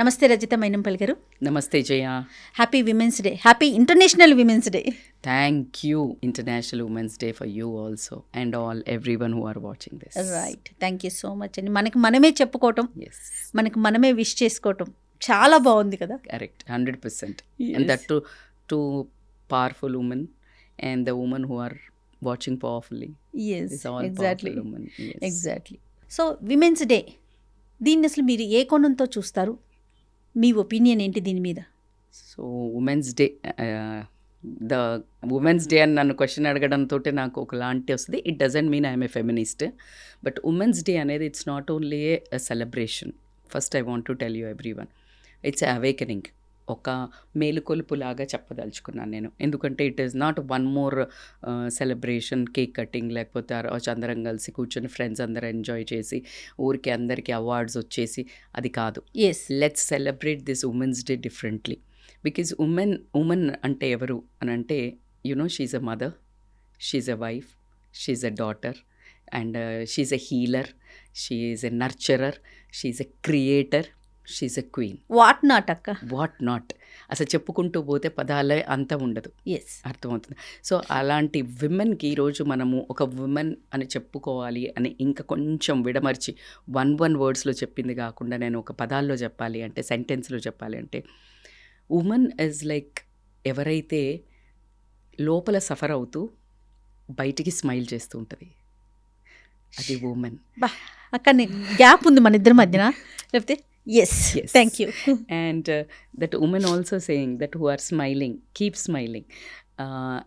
నమస్తే రజిత మైనంపల్లి గారు. నమస్తే Jaya. Happy women's day. Happy international women's day. Thank you. International women's day for you also and all everyone who are watching this. Right, thank you so much అండి. మనకి మనమే చెప్పుకోవటం, మనకి మనమే విష్ చేసుకోవటం చాలా బాగుంది కదా. Correct, 100%. And that to powerful women and the women who are watching powerfully. Exactly exactly. So women's day, దీన్ని అసలు మీరు ఏ కోణంతో చూస్తారు? మీ ఒపీనియన్ ఏంటి దీని మీద? So women's day, the women's day అని నన్ను క్వశ్చన్ అడగడంతో నాకు ఒకలాంటి వస్తుంది. It doesn't mean I'm a feminist, but women's day అనేది it's not only a celebration. First I want to tell you everyone, it's a awakening. ఒక మేలుకొలుపులాగా చెప్పదలుచుకున్నాను నేను. ఎందుకంటే it is not one more celebration, cake cutting, లేకపోతే ఆ రోజు అందరం కలిసి కూర్చొని ఫ్రెండ్స్ అందరూ ఎంజాయ్ చేసి ఊరికి అందరికీ అవార్డ్స్ వచ్చేసి అది కాదు. Let's celebrate this women's day differently. Because women అంటే ఎవరు అని అంటే, you know, she's a mother, she's a wife, she's a daughter, and she's a healer, she's a nurturer, she's a creator, she's a queen. What not అక్క, what not. అసలు చెప్పుకుంటూ పోతే పదాలే అంత ఉండదు. అర్థమవుతుంది. సో అలాంటి విమెన్కి ఈరోజు మనము ఒక విమెన్ అని చెప్పుకోవాలి అని ఇంకా కొంచెం విడమర్చి వన్ వర్డ్స్లో చెప్పింది కాకుండా నేను ఒక పదాల్లో చెప్పాలి అంటే, సెంటెన్స్లో చెప్పాలి అంటే, ఉమెన్ ఈజ్ లైక్ ఎవరైతే లోపల సఫర్ అవుతూ బయటికి స్మైల్ చేస్తూ ఉంటుంది, అది ఉమెన్. అక్క గ్యాప్ ఉంది మన ఇద్దరి మధ్యన, లేకపోతే yes, thank you. And that women also saying that who are smiling, keep smiling.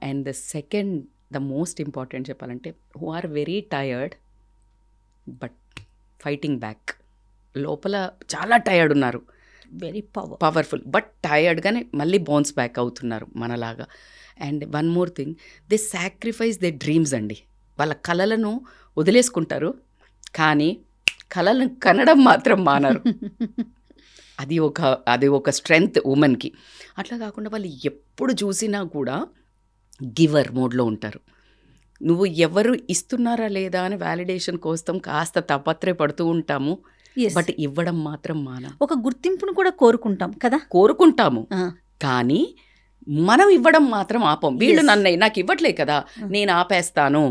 And the second, the most important చెప్పాలంటే, who are very tired but fighting back. లోపల చాలా టయర్డ్ ఉన్నారు, వెరీ పవర్ఫుల్, బట్ టయర్డ్గానే మళ్ళీ bounce back అవుతున్నారు మనలాగా. And one more thing, they sacrifice they dreams అండి. వాళ్ళ కలలను వదిలేసుకుంటారు కానీ కళలను కనడం మాత్రం మానరు. అది ఒక స్ట్రెంగ్త్ ఉమెన్కి. అట్లా కాకుండా వాళ్ళు ఎప్పుడు చూసినా కూడా గివర్ మోడ్లో ఉంటారు. నువ్వు ఎవరు ఇస్తున్నారా లేదా అని వ్యాలిడేషన్ కోసం కాస్త తపత్రే పడుతూ ఉంటాము, బట్ ఇవ్వడం మాత్రం ఒక గుర్తింపును కూడా కోరుకుంటాము కానీ మనం ఇవ్వడం మాత్రం ఆపం. వీళ్ళు నాకు ఇవ్వట్లే కదా, నేను ఆపేస్తాను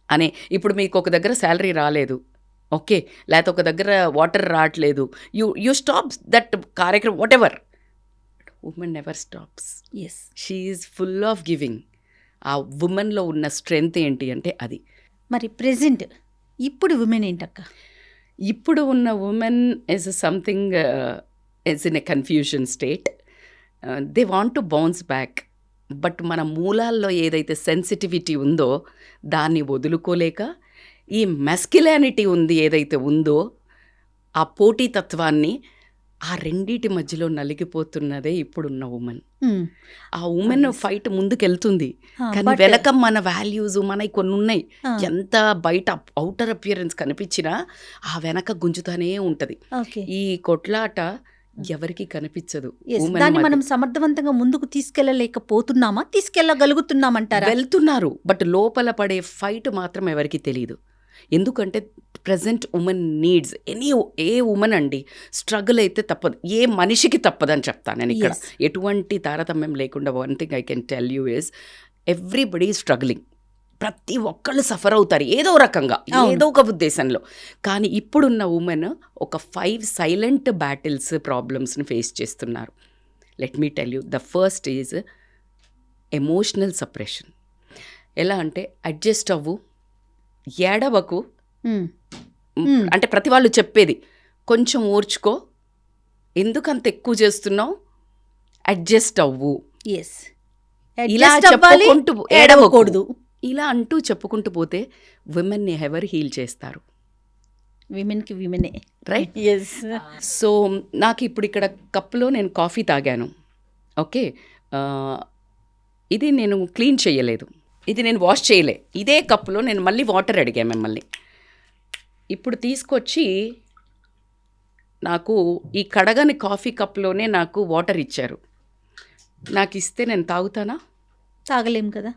అనే. ఇప్పుడు మీకు ఒక దగ్గర శాలరీ రాలేదు, ఓకే, లేకపోతే ఒక దగ్గర వాటర్ రావట్లేదు, యూ స్టాప్ దట్ కార్యక్రమం, what ever. Women never stops. She is full of giving. ఆ ఉమెన్లో ఉన్న స్ట్రెంగ్త్ ఏంటి అంటే అది. మరి ప్రెజెంట్ ఇప్పుడు ఉమెన్ ఏంటక్క? ఇప్పుడు ఉన్న women is something is in a confusion state. They want to bounce back, but మన మూలాల్లో ఏదైతే సెన్సిటివిటీ ఉందో దాన్ని వదులుకోలేక, ఈ మెస్క్యులానిటీ ఉంది ఏదైతే ఉందో ఆ పోటీతత్వాన్ని, ఆ రెండిటి మధ్యలో నలిగిపోతున్నదే ఇప్పుడున్న ఉమెన్. ఆ ఉమెన్ ఫైట్ ముందుకెళ్తుంది కానీ వెనక మన వాల్యూస్ మనకి కొన్ని ఉన్నాయి. ఎంత బయట అవుటర్ అపియరెన్స్ కనిపించినా ఆ వెనక గుంజుతానే ఉంటుంది. ఈ కొట్లాట ఎవరికి కనిపించదు. దాన్ని మనం సమర్థవంతంగా ముందుకు తీసుకెళ్ళలేకపోతున్నామా, తీసుకెళ్ళగలుగుతున్నామంటారా? వెళ్తున్నారు, బట్ లోపల పడే ఫైట్ మాత్రం ఎవరికి తెలియదు. ఎందుకంటే present women needs a women అండి స్ట్రగుల్ అయితే తప్పదు, ఏ మనిషికి తప్పదని చెప్తాను నేను ఇక్కడ. ఎటువంటి తారతమ్యం లేకుండా one thing I can tell you is, everybody struggling. ప్రతి ఒక్కళ్ళు సఫర్ అవుతారు ఏదో రకంగా, ఏదో ఒక ఉద్దేశంలో. కానీ ఇప్పుడున్న ఉమెన్ ఒక 5 సైలెంట్ బ్యాటిల్స్, ప్రాబ్లమ్స్ని ఫేస్ చేస్తున్నారు. Let me tell you, the first is emotional suppression. ఎలా అంటే, అడ్జస్ట్ అవ్వు, ఏడవకు, అంటే ప్రతి వాళ్ళు చెప్పేది కొంచెం ఓర్చుకో, ఎందుకంత ఎక్కువ చేస్తున్నావు, అడ్జస్ట్ అవ్వు, ఇలా చెప్పుకుంటూ ఏడవకూడదు, ఇలా అంటూ చెప్పుకుంటూ పోతే విమెన్ని ఎవరు హీల్ చేస్తారు? విమెన్కి విమెనే, రైట్? సో నాకు ఇప్పుడు ఇక్కడ కప్పులో నేను కాఫీ తాగాను, ఓకే, ఇది నేను క్లీన్ చేయలేదు, ఇది నేను వాష్ చేయలే, ఇదే కప్పులో నేను మళ్ళీ వాటర్ అడిగాను మిమ్మల్ని. ఇప్పుడు తీసుకొచ్చి నాకు ఈ కడగని కాఫీ కప్లోనే నాకు వాటర్ ఇచ్చారు. నాకు ఇస్తే నేను తాగుతానా? తాగలేం కదా.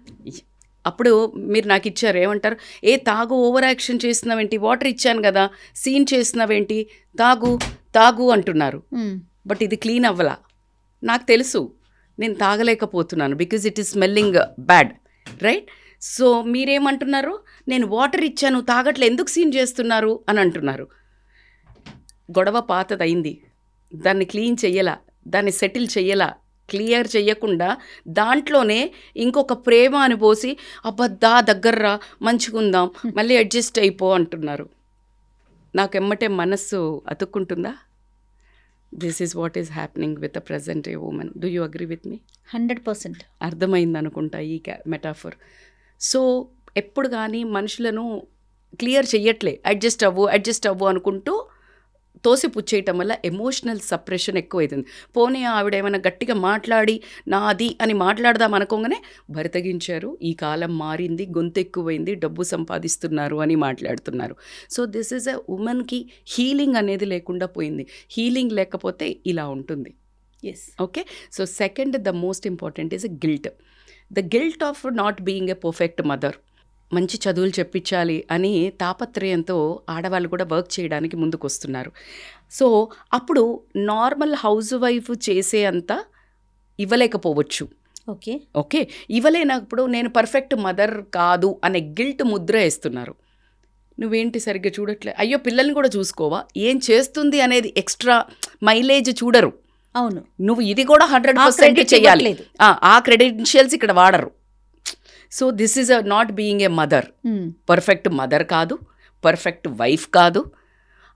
అప్పుడు మీరు నాకు ఇచ్చారు, ఏమంటారు, ఏ తాగు, ఓవర్ యాక్షన్ చేస్తున్నావేంటి, వాటర్ ఇచ్చాను కదా, సీన్ చేస్తున్నావేంటి, తాగు తాగు అంటున్నారు. బట్ ఇది క్లీన్ అవ్వలా. నాకు తెలుసు నేను తాగలేకపోతున్నాను because it is smelling bad, right? So మీరేమంటున్నారు, నేను వాటర్ ఇచ్చాను తాగట్లే, ఎందుకు సీన్ చేస్తున్నారు అని అంటున్నారు. గొడవ పాతదైంది, దాన్ని క్లీన్ చెయ్యలా, దాన్ని సెటిల్ చెయ్యలా, క్లియర్ చెయ్యకుండా దాంట్లోనే ఇంకొక ప్రేమ అని పోసి అబ్బద్దా దగ్గర్రా మంచిగుందాం మళ్ళీ అడ్జస్ట్ అయిపో అంటున్నారు. నాకు ఎమ్మటే మనస్సు అతుక్కుంటుందా? This is what is happening with the present day women. Do you agree with me? 100% అర్థమైంది అనుకుంటా ఈ మెటాఫర్. సో ఎప్పుడు కానీ మనుషులను క్లియర్ చెయ్యట్లే, అడ్జస్ట్ అవ్వు అనుకుంటూ తోసిపుచ్చేయటం వల్ల ఎమోషనల్ సప్రెషన్ ఎక్కువైతుంది. పోనీ ఆవిడ ఏమైనా గట్టిగా మాట్లాడి నాది అని మాట్లాడదాం అనుకోగానే భరితగించారు, ఈ కాలం మారింది, గొంతు ఎక్కువైంది, డబ్బు సంపాదిస్తున్నారు అని మాట్లాడుతున్నారు. సో దిస్ ఈజ్ ఎ ఉమెన్కి హీలింగ్ అనేది లేకుండా పోయింది. హీలింగ్ లేకపోతే ఇలా ఉంటుంది. Yes, okay. So second, the most important is guilt. The guilt of not being a perfect mother. మంచి చదువులు చెప్పించాలి అని తాపత్రయంతో ఆడవాళ్ళు కూడా వర్క్ చేయడానికి ముందుకు వస్తున్నారు. సో అప్పుడు నార్మల్ హౌస్ వైఫ్ చేసే అంత ఇవ్వలేకపోవచ్చు. ఓకే, ఇవ్వలేనప్పుడు నేను పర్ఫెక్ట్ మదర్ కాదు అనే గిల్ట్ ముద్ర వేస్తున్నారు. నువ్వేంటి సరిగ్గా చూడట్లే, అయ్యో పిల్లల్ని కూడా చూసుకోవా, ఏం చేస్తుంది అనేది ఎక్స్ట్రా మైలేజ్ చూడరు. అవును, నువ్వు ఇది కూడా 100% చేయాలి, ఆ క్రెడెన్షియల్స్ ఇక్కడ వాడరు. So this is not being a mother. Perfect mother కాదు, పర్ఫెక్ట్ వైఫ్ కాదు.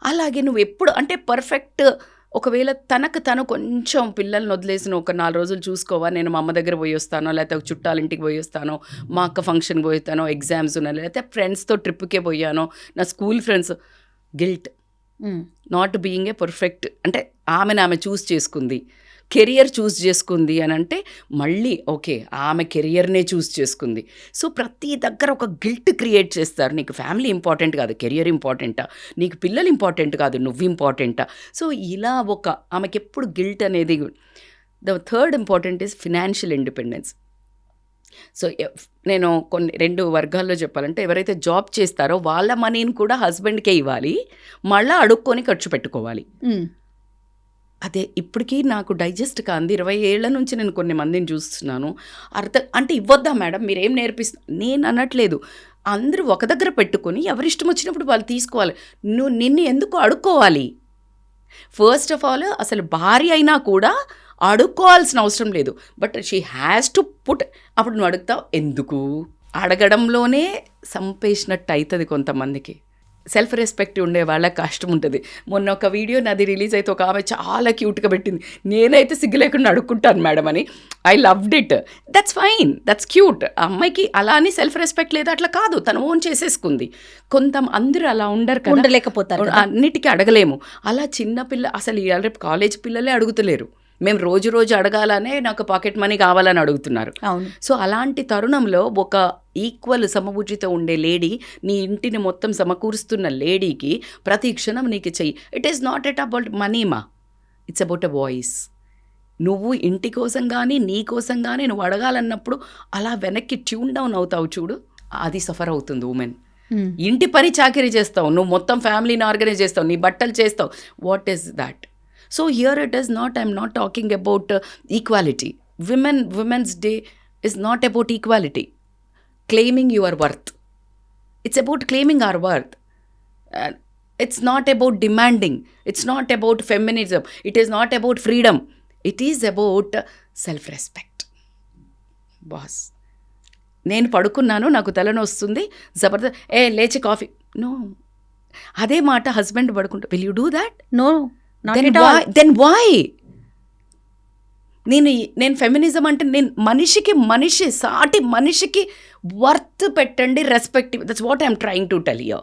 అలాగే నువ్వు ఎప్పుడు అంటే పర్ఫెక్ట్, ఒకవేళ తనకు తను కొంచెం పిల్లల్ని వదిలేసిన ఒక 4 రోజులు చూసుకోవా, నేను మా అమ్మ దగ్గర పోయి వస్తానో, లేకపోతే ఒక చుట్టాలింటికి పోయి వస్తానో, మా అక్క ఫంక్షన్కి పోయి వస్తానో, ఎగ్జామ్స్ ఉన్నాయి, లేకపోతే ఫ్రెండ్స్తో ట్రిప్కే పోయానో, నా school friends. Guilt, not being a perfect. అంటే ఆమె చూస్ చేసుకుంది, కెరియర్ చూస్ చేసుకుంది అని అంటే మళ్ళీ ఓకే, ఆమె కెరియర్నే చూస్ చేసుకుంది. సో ప్రతి దగ్గర ఒక గిల్ట్ క్రియేట్ చేస్తారు. నీకు ఫ్యామిలీ ఇంపార్టెంట్ కాదు, కెరియర్ ఇంపార్టెంటా, నీకు పిల్లలు ఇంపార్టెంట్ కాదు, నువ్వు ఇంపార్టెంటా. సో ఇలా ఆమెకి ఎప్పుడు గిల్ట్ అనేది. The third important is financial independence. So నేను 2 వర్గాల్లో చెప్పాలంటే, ఎవరైతే జాబ్ చేస్తారో వాళ్ళ మనీని కూడా హస్బెండ్కే ఇవ్వాలి, మళ్ళీ అడుక్కొని ఖర్చు పెట్టుకోవాలి. అదే ఇప్పటికీ నాకు డైజెస్ట్ కాంది. 20 ఏళ్ల నుంచి నేను కొన్ని మందిని చూస్తున్నాను. అంటే ఇవ్వద్దా మేడం, మీరేం నేర్పిస్తున్నారు నేను అనట్లేదు. అందరూ ఒక దగ్గర పెట్టుకొని ఎవరిష్టం వచ్చినప్పుడు వాళ్ళు తీసుకోవాలి. నిన్ను ఎందుకు అడుక్కోవాలి? ఫస్ట్ ఆఫ్ ఆల్ అసలు భార్య అయినా కూడా అడుక్కోవాల్సిన అవసరం లేదు. But she has to put. అప్పుడు నువ్వు అడుగుతావు ఎందుకు? అడగడంలోనే సంపేసినట్టు అవుతుంది కొంతమందికి. సెల్ఫ్ రెస్పెక్ట్ ఉండే వాళ్ళకి కష్టం ఉంటుంది. మొన్న ఒక వీడియో నాది రిలీజ్ అయితే ఒక ఆమె చాలా క్యూట్గా పెట్టింది, నేనైతే సిగ్గు లేకుండా అడుక్కుంటాను మేడం అని. I loved it. That's fine, that's cute. ఆ అమ్మాయికి అలా అని సెల్ఫ్ రెస్పెక్ట్ లేదు, అట్లా కాదు, తను ఓన్ చేసేసుకుంది. అందరూ అలా ఉండలేకపోతారు, అన్నిటికీ అడగలేము. అలా చిన్నపిల్ల, అసలు రేపు కాలేజ్ పిల్లలే అడుగుతలేరు. మేము రోజు అడగాలనే నాకు పాకెట్ మనీ కావాలని అడుగుతున్నారు. సో అలాంటి తరుణంలో ఒక ఈక్వల్ సమబుద్ధితో ఉండే లేడీ, నీ ఇంటిని మొత్తం సమకూరుస్తున్న లేడీకి ప్రతి క్షణం నీకు చెయ్యి. It is not at about మనీమా, ఇట్స్ అబౌట్ ఎ వాయిస్. నువ్వు ఇంటి కోసం కానీ నీ కోసం కానీ నువ్వు అడగాలన్నప్పుడు అలా వెనక్కి ట్యూన్ డౌన్ అవుతావు చూడు, అది సఫర్ అవుతుంది ఉమెన్. ఇంటి పని చాకరీ చేస్తావు, నువ్వు మొత్తం ఫ్యామిలీని ఆర్గనైజ్ చేస్తావు, నీ బట్టలు చేస్తావు. What is that? So here it is not, I'm not talking about equality. Women's Day is not about equality. Claiming your worth. It's about claiming our worth. It's not about demanding. It's not about feminism. It is not about freedom. It is about self-respect. Boss. నేను పడుకున్నాను, నాకు తలనొస్తుంది, జబర్దస్త్ లేచి coffee. No. అదే మాట husband పడుకుంటా, will you do that? No. Then why? నేను feminism అంటే నేను మనిషి సాటి మనిషికి వర్త్ పెట్టండి, respect. That's what I'm trying to tell you.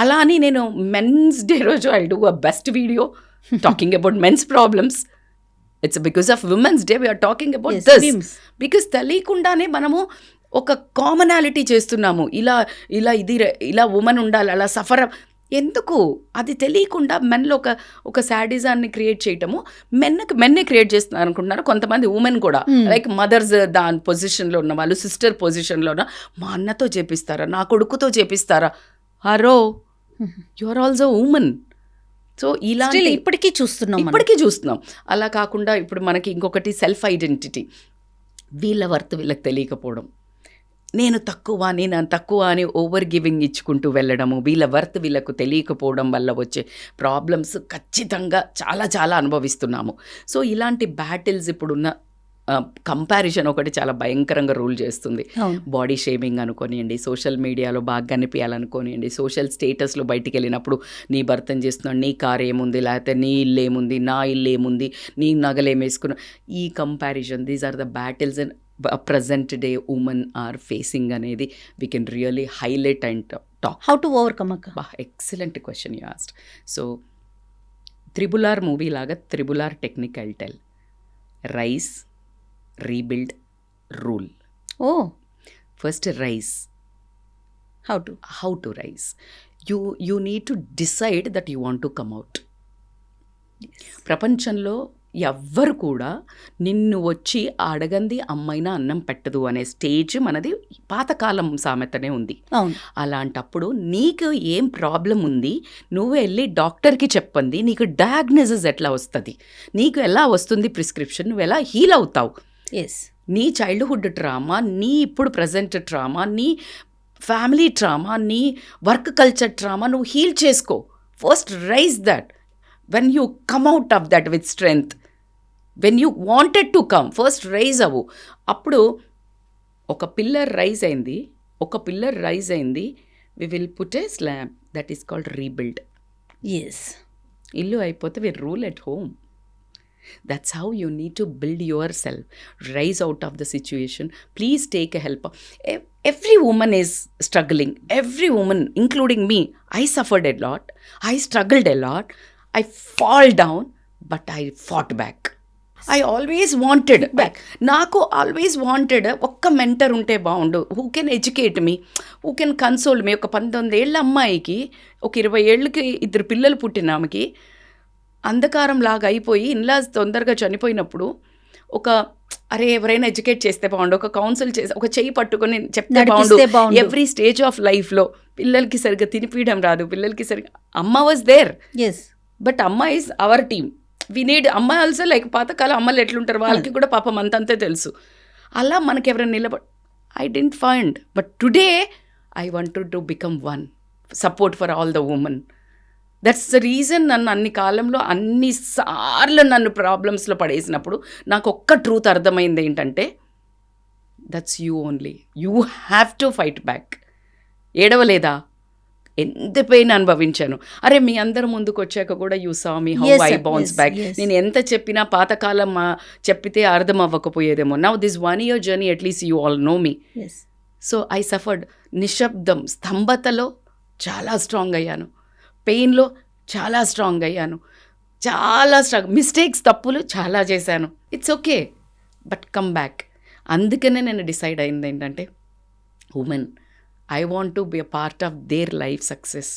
అలా అని నేను మెన్స్ డే రోజు I do a best video talking about men's problems. It's because of women's day we're talking about this. Because తెలియకుండానే మనము ఒక కామనాలిటీ చేస్తున్నాము. ఇలా ఉమెన్ ఉండాలి, అలా సఫర్. ఎందుకు అది తెలియకుండా మెన్లో ఒక శాడిజాన్ని క్రియేట్ చేయటము మెన్నే క్రియేట్ చేస్తున్నారు అనుకుంటున్నారు కొంతమంది ఉమెన్ కూడా. లైక్ మదర్స్ దాని పొజిషన్లో ఉన్న వాళ్ళు, సిస్టర్ పొజిషన్లో ఉన్న, మా అన్నతో చేపిస్తారా, నా కొడుకుతో చేపిస్తారా, హరో you are also women. So ఇలా ఇప్పటికీ చూస్తున్నాం. అలా కాకుండా ఇప్పుడు మనకి ఇంకొకటి సెల్ఫ్ ఐడెంటిటీ, వీళ్ళ వర్త్ వీళ్ళకి తెలియకపోవడం, నేను తక్కువ అని ఓవర్ గివింగ్ ఇచ్చుకుంటూ వెళ్ళడము, వీళ్ళ వర్త్ వీళ్ళకు తెలియకపోవడం వల్ల వచ్చే ప్రాబ్లమ్స్ ఖచ్చితంగా చాలా చాలా అనుభవిస్తున్నాము. సో ఇలాంటి బ్యాటిల్స్ ఇప్పుడున్న కంపారిజన్ ఒకటి చాలా భయంకరంగా రూల్ చేస్తుంది. బాడీ షేమింగ్ అనుకోనియండి, సోషల్ మీడియాలో బాగా కనిపించాలనుకోనియండి, సోషల్ స్టేటస్లో బయటికి వెళ్ళినప్పుడు నీ భర్తను చేస్తున్నాడు, నీ కార్ ఏముంది, లేకపోతే నీ ఇల్లు ఏముంది, నా ఇల్లు ఏముంది, నీ నగలేమేసుకున్నా, ఈ comparison, these are the battles and present day women are facing అనేది we can really highlight and talk. How to overcome akka? Excellent question you asked. So Tribhular movie laga Tribhular technique I'll tell. Rise, rebuild, rule. Oh. First rise. How to rise? You need to decide that you want to come out. Yes. ప్రపంచంలో ఎవ్వరు కూడా నిన్ను వచ్చి అడగంది అమ్మైనా అన్నం పెట్టదు అనే stage మనది పాతకాలం సామెతనే ఉంది. అలాంటప్పుడు నీకు ఏం ప్రాబ్లం ఉంది, నువ్వు వెళ్ళి డాక్టర్కి చెప్పండి, నీకు డయాగ్నోసిస్ ఎట్లా వస్తుంది, నీకు ఎలా వస్తుంది ప్రిస్క్రిప్షన్, నువ్వు ఎలా హీల్ అవుతావు. నీ చైల్డ్హుడ్ ట్రామా, నీ ఇప్పుడు ప్రజెంట్ ట్రామా, నీ ఫ్యామిలీ ట్రామా, నీ వర్క్ కల్చర్ ట్రామా నువ్వు హీల్ చేసుకో. First rise that. When you come out of that with strength, when you wanted to come, first rise అవ్వు. అప్పుడు ఒక పిల్లర్ రైజ్ అయింది, we will put a slab that is called rebuild. Yes. ఇల్లు అయిపోతే we rule at home. That's how you need to build yourself. Rise out of the situation. Please take a help. Every woman is struggling. Every woman, including me, I suffered a lot. I struggled a lot. I fall down, but I fought back. I always wanted back. నాకు always wanted ఒక్క mentor ఉంటే బాగుండు, who can educate me, who can console me. ఒక 19 ఏళ్ళ అమ్మాయికి, ఒక 20 ఏళ్ళకి 2 పిల్లలు పుట్టిన ఆమెకి అంధకారం లాగా అయిపోయి ఇన్లాస్ తొందరగా చనిపోయినప్పుడు అరే ఎవరైనా ఎడ్యుకేట్ చేస్తే బాగుండు, ఒక కౌన్సిల్ చేసి, ఒక చెయ్యి పట్టుకొని చెప్తే బాగుండు. ఎవ్రీ స్టేజ్ ఆఫ్ లైఫ్లో పిల్లలకి సరిగ్గా తినిపించడం రాదు, పిల్లలకి సరిగ్గా, అమ్మ వాజ్ దేర్. బట్ అమ్మ is our team. We need అమ్మ ఆల్సో. లైక్ పాతకాలం అమ్మలు ఎట్లుంటారు, వాళ్ళకి కూడా పాపం అంతంతే తెలుసు. అలా మనకి ఎవరైనా I didn't find. But today I wanted to become one, support for all the women. That's the reason. నన్ను అన్ని కాలంలో అన్నిసార్లు నన్ను ప్రాబ్లమ్స్లో పడేసినప్పుడు నాకు ఒక్క ట్రూత్ అర్థమైంది ఏంటంటే, that's you only. You have to fight back. ఏడవలేదా? ఎంత పెయిన్ అనుభవించాను. అరే మీ అందరు ముందుకు వచ్చాక కూడా you saw me how I bounce back. నేను ఎంత చెప్పినా పాతకాలం చెప్పితే అర్థం అవ్వకపోయేదేమో. Now this 1 year journey at least you all know me. So I suffered. నిశ్శబ్దం, స్తంభతలో చాలా స్ట్రాంగ్ అయ్యాను, పెయిన్లో చాలా స్ట్రాంగ్ అయ్యాను, చాలా మిస్టేక్స్, తప్పులు చాలా చేశాను. It's okay, but come back. అందుకనే నేను డిసైడ్ అయింది ఏంటంటే, women, I want to be a part of their life success.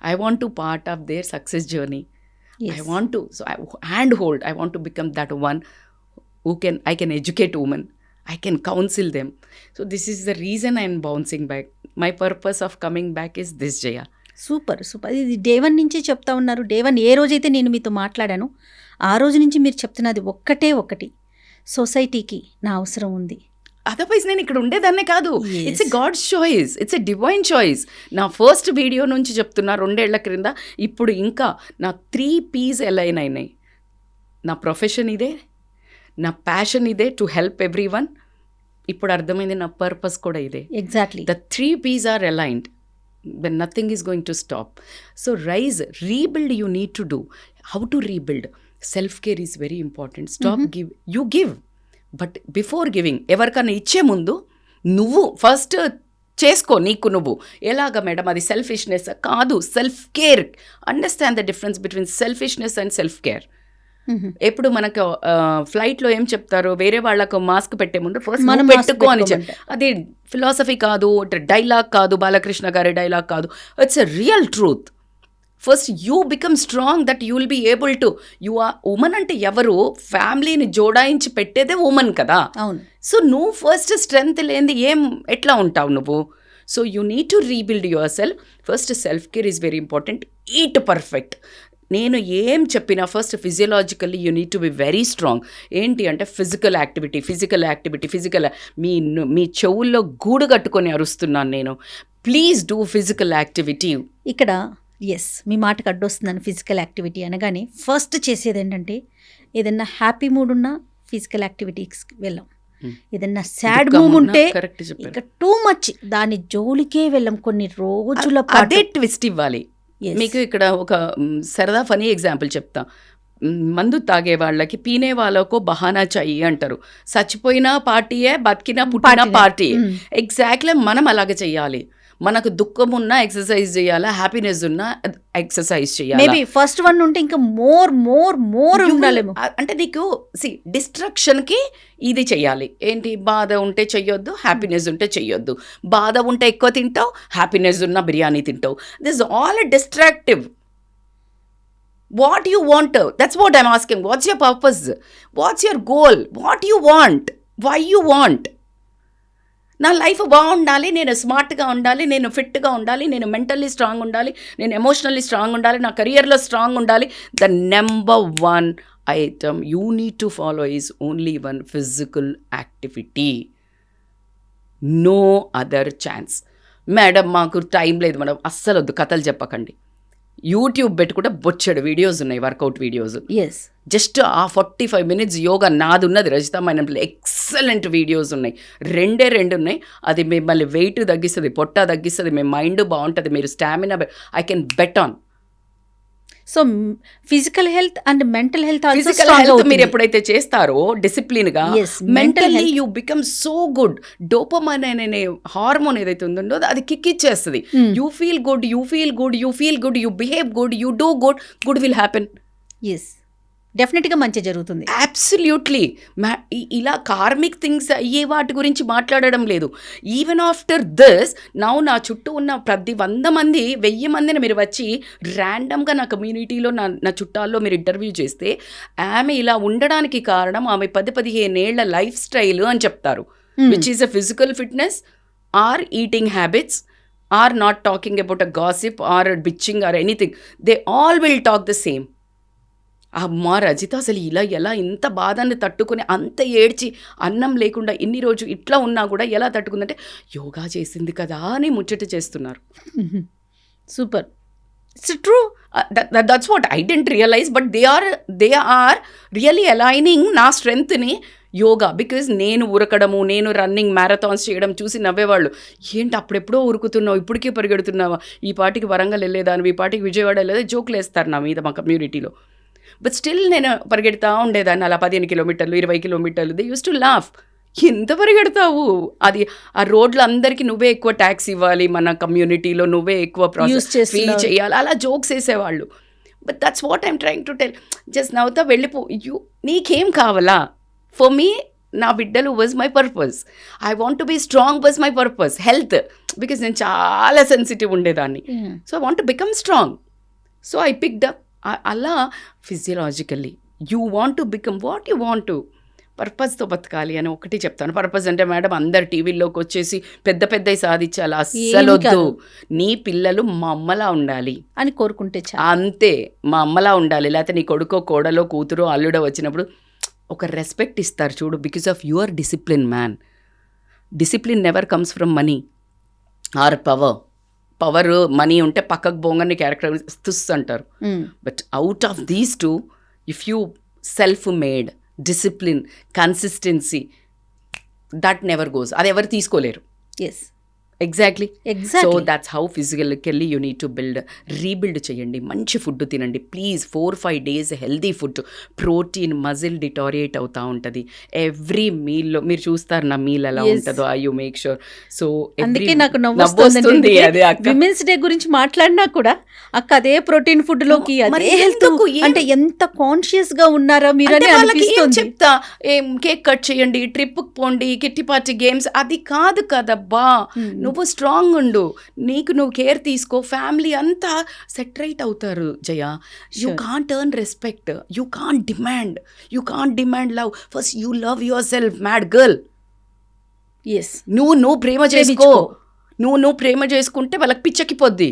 I want to part of their success journey. Yes. I want to, so I handhold. I want to become that one who I can educate women. I can counsel them. So this is the reason I am bouncing back. My purpose of coming back is this, Jaya. Super. ఇది day 1 నుంచి చెప్తా ఉన్నారు. Day 1 ఏ రోజైతే నేను మీతో మాట్లాడాను, ఆ రోజు నుంచి మీరు చెప్తున్నది ఒకటి, సొసైటీకి నా అవసరం ఉంది. అదర్వైజ్ నేను ఇక్కడ ఉండేదాన్నే కాదు. It's a god's choice, it's a divine choice. నా ఫస్ట్ వీడియో నుంచి చెప్తున్నా 2 ఏళ్ల క్రింద, ఇప్పుడు ఇంకా నా 3 P's అలైన్ అయినాయి. నా ప్రొఫెషన్ ఇదే, నా ప్యాషన్ ఇదే, టు హెల్ప్ ఎవ్రీ వన్. ఇప్పుడు అర్థమైంది నా పర్పస్ కూడా ఇదే. Exactly. The 3 P's are aligned, then nothing is going to stop. So rise, rebuild you need to do. How to rebuild? Self-care is very important. Stop you give. But before giving, ఎవరికైనా ఇచ్చే ముందు నువ్వు first చేసుకో నీకు నువ్వు. ఎలాగ madam అది selfishness కాదు, self care. Understand the difference between selfishness and self care. ఎప్పుడు మనకు ఫ్లైట్లో ఏం చెప్తారు, వేరే వాళ్ళకు మాస్క్ పెట్టే ముందు ఫస్ట్ మనం పెట్టుకో అని చెప్పి, అది ఫిలాసఫీ కాదు, డైలాగ్ కాదు, బాలకృష్ణ గారి డైలాగ్ కాదు, it's a real truth. First you become strong that you will be able to you are women అంటే ఎవరు ఫ్యామిలీని జోడాయించి పెట్టేదే ఉమెన్ కదా. అవును. సో నువ్వు ఫస్ట్ స్ట్రెంగ్త్ లేనిది ఎట్లా ఉంటావు నువ్వు? So you need to rebuild your self. First self care is very important. Eat perfect. నేను ఏం చెప్పినా first physiologically you need to be very strong. ఏంటి అంటే ఫిజికల్ యాక్టివిటీ. మీ చెవుల్లో గూడు కట్టుకొని అరుస్తున్నాను నేను. Please do physical activity. ఇక్కడ మీ మాటకు అడ్డొస్తున్నాను. ఫిజికల్ యాక్టివిటీ అనగానే ఫస్ట్ చేసేది ఏంటంటే ఏదన్నా హ్యాపీ మూడ్ ఉన్నా ఫిజికల్ యాక్టివిటీస్కి వెళ్ళాం. ఏదన్నా సాడ్ మూడ్ ఉంటే ఇక టూ మచ్ దాని జోలికే వెళ్ళాం కొన్ని రోజుల పాటు. అదే ట్విస్ట్ ఇవ్వాలి. మీకు ఇక్కడ ఒక సరదా ఫనీ ఎగ్జాంపుల్ చెప్తా. మందు తాగే వాళ్ళకి పీనే వాళ్ళకో బహానా చాయి అంటారు. చచ్చిపోయినా పార్టీయే, బతికినా పుట్టినా పార్టీయే. ఎగ్జాక్ట్లీ మనం అలాగే చెయ్యాలి. మనకు దుఃఖం ఉన్నా ఎక్సర్సైజ్ చేయాలా, హ్యాపీనెస్ ఉన్నా ఎక్సర్సైజ్ చేయాలి. మేబీ ఫస్ట్ వన్ ఉంటే ఇంకా మోర్ ఉండాలేమో. అంటే నీకు డిస్ట్రక్షన్కి ఇది చెయ్యాలి. ఏంటి, బాధ ఉంటే చెయ్యొద్దు, హ్యాపీనెస్ ఉంటే చెయ్యొద్దు. బాధ ఉంటే ఎక్కువ తింటావు, హ్యాపీనెస్ ఉన్నా బిర్యానీ తింటావు. This all distractive. What you want? That's what I'm asking. What's your purpose? What's your goal? What you want? Why you want? నా లైఫ్ బాగుండాలి, నేను స్మార్ట్గా ఉండాలి, నేను ఫిట్గా ఉండాలి, నేను మెంటల్లీ స్ట్రాంగ్ ఉండాలి, నేను ఎమోషనల్లీ స్ట్రాంగ్ ఉండాలి, నా కెరియర్లో స్ట్రాంగ్ ఉండాలి. The number 1 item you need to follow is only one physical activity. No other chance. Madam మాకు టైం లేదు మేడం, అస్సలు వద్దు, కథలు చెప్పకండి. యూట్యూబ్ పెట్టుకుంటే బొచ్చడు వీడియోస్ ఉన్నాయి, వర్కౌట్ వీడియోస్. జస్ట్ ఆ 45 minutes యోగా నాది ఉన్నది, రజిత మైనంలో ఎక్సలెంట్ వీడియోస్ ఉన్నాయి. 2 ఉన్నాయి. అది మిమ్మల్ని వెయిట్ తగ్గిస్తుంది, పొట్ట తగ్గిస్తుంది, మీ మైండ్ బాగుంటుంది, మీరు stamina I can bet on. So physical health and mental health మీరు ఎప్పుడైతే చేస్తారో డిసిప్లిన్గా, mentally you become so good. Dopamine అనే హార్మోన్ ఏదైతే ఉందో అది కిక్ ఇచ్చేస్తుంది. You feel good, you behave good, you do good, good will happen. డెఫినెట్గా మంచి జరుగుతుంది. అబ్సల్యూట్లీ. ఇలా కార్మిక్ థింగ్స్ అయ్యే వాటి గురించి మాట్లాడడం లేదు. ఈవెన్ ఆఫ్టర్ దిస్ నౌ నా చుట్టూ ఉన్న ప్రతి 100 మంది 1000 మందిని మీరు వచ్చి ర్యాండమ్గా నా కమ్యూనిటీలో నా చుట్టాల్లో మీరు ఇంటర్వ్యూ చేస్తే ఆమె ఇలా ఉండడానికి కారణం ఆమె 10-15 ఏళ్ల లైఫ్ స్టైల్ అని చెప్తారు. Which is a physical fitness or eating habits or not talking about a gossip or bitching or anything. They all will talk the same. అమ్మా రజిత అసలు ఇలా ఎలా ఇంత బాధని తట్టుకుని అంత ఏడ్చి అన్నం లేకుండా ఇన్ని రోజు ఇట్లా ఉన్నా కూడా ఎలా తట్టుకుందంటే యోగా చేసింది కదా అని ముచ్చట చేస్తున్నారు. Super. It's true. That's what I didn't realise, but they are really aligning నా స్ట్రెంగ్త్ని యోగా. బికాజ్ నేను ఉరకడము, నేను రన్నింగ్ మ్యారథాన్స్ చేయడం చూసి నవ్వేవాళ్ళు. ఏంటి అప్పుడెప్పుడో ఉరుకుతున్నావు, ఇప్పటికే పరిగెడుతున్నావా, ఈ పాటికి వరంగల్ వెళ్ళేదాన్ని, ఈ పాటికి విజయవాడ వెళ్ళేదా, జోకులు వేస్తారు నా మీద మా కమ్యూనిటీలో. బట్ స్టిల్ నేను పరిగెడతా ఉండేదాన్ని అలా 15 కిలోమీటర్లు 20 కిలోమీటర్లు. They use to laugh. ఎంత పరిగెడతావు, అది ఆ రోడ్లు అందరికీ నువ్వే ఎక్కువ ట్యాక్స్ ఇవ్వాలి, మన కమ్యూనిటీలో నువ్వే ఎక్కువ ఫీ చేయాలి, అలా జోక్స్ వేసేవాళ్ళు. But that's what I'm trying to tell. Just నవ్వుతా వెళ్ళిపో. నీకేం కావాలా? ఫర్ మీ నా బిడ్డలు was my purpose. I want to be strong was my purpose. Health, because నేను చాలా సెన్సిటివ్ ఉండేదాన్ని. So I want to become strong. So I picked up. అలా physiologically you want to become what you want to. పర్పస్తో బతకాలి అని ఒకటి చెప్తాను. Purpose అంటే మేడం అందరు టీవీల్లోకి వచ్చేసి పెద్దవి సాధించాలి, అస్సలు వద్దు. నీ పిల్లలు మా అమ్మలా ఉండాలి అని కోరుకుంటే అంతే. మా అమ్మలా ఉండాలి. లేకపోతే నీ కొడుకో కోడలో కూతురో అల్లుడో వచ్చినప్పుడు ఒక రెస్పెక్ట్ ఇస్తారు చూడు, because of your discipline man. Discipline never comes from money or power. Money ఉంటే పక్కకు బోంగని క్యారెక్టర్ తుస్ అంటారు. But out of these two, if you self made, discipline, consistency, that never goes. అది ఎవరు తీసుకోలేరు. Exactly. So that's how physically you need to rebuild చేయండి. మంచి ఫుడ్ తినండి please. 4-5 days healthy food. Protein, muscle deteriorate అవుతూ ఉంటుంది every మీల్లో. మీరు చూస్తారు నా మీల్ ఎలా ఉంటుందో. You make sure. సో అందుకే నాకు నవ్వొస్తుంది. అదే విమెన్స్ డే గురించి మాట్లాడినా కూడా అక్క అదే ప్రోటీన్ ఫుడ్ లోకి అదే హెల్త్ అంటే ఎంత కాన్షియస్ గా ఉన్నారా మీరు అని అనిపిస్తుంది. చెప్తా, కేక్ కట్ చేయండి, ట్రిప్ పోండి, కిట్టి పార్టీ గేమ్స్, అది కాదు కదబ్బా. నువ్వు స్ట్రాంగ్ ఉండు, నీకు నువ్వు కేర్ తీసుకో, ఫ్యామిలీ అంతా సెట్ రైట్ అవుతారు Jaya. You can't earn respect, you can't demand love. First you love your self, mad girl. Yes, నువ్వు ప్రేమ చేసుకో. నువ్వు ప్రేమ చేసుకుంటే వాళ్ళకి పిచ్చెక్కిపోద్ది.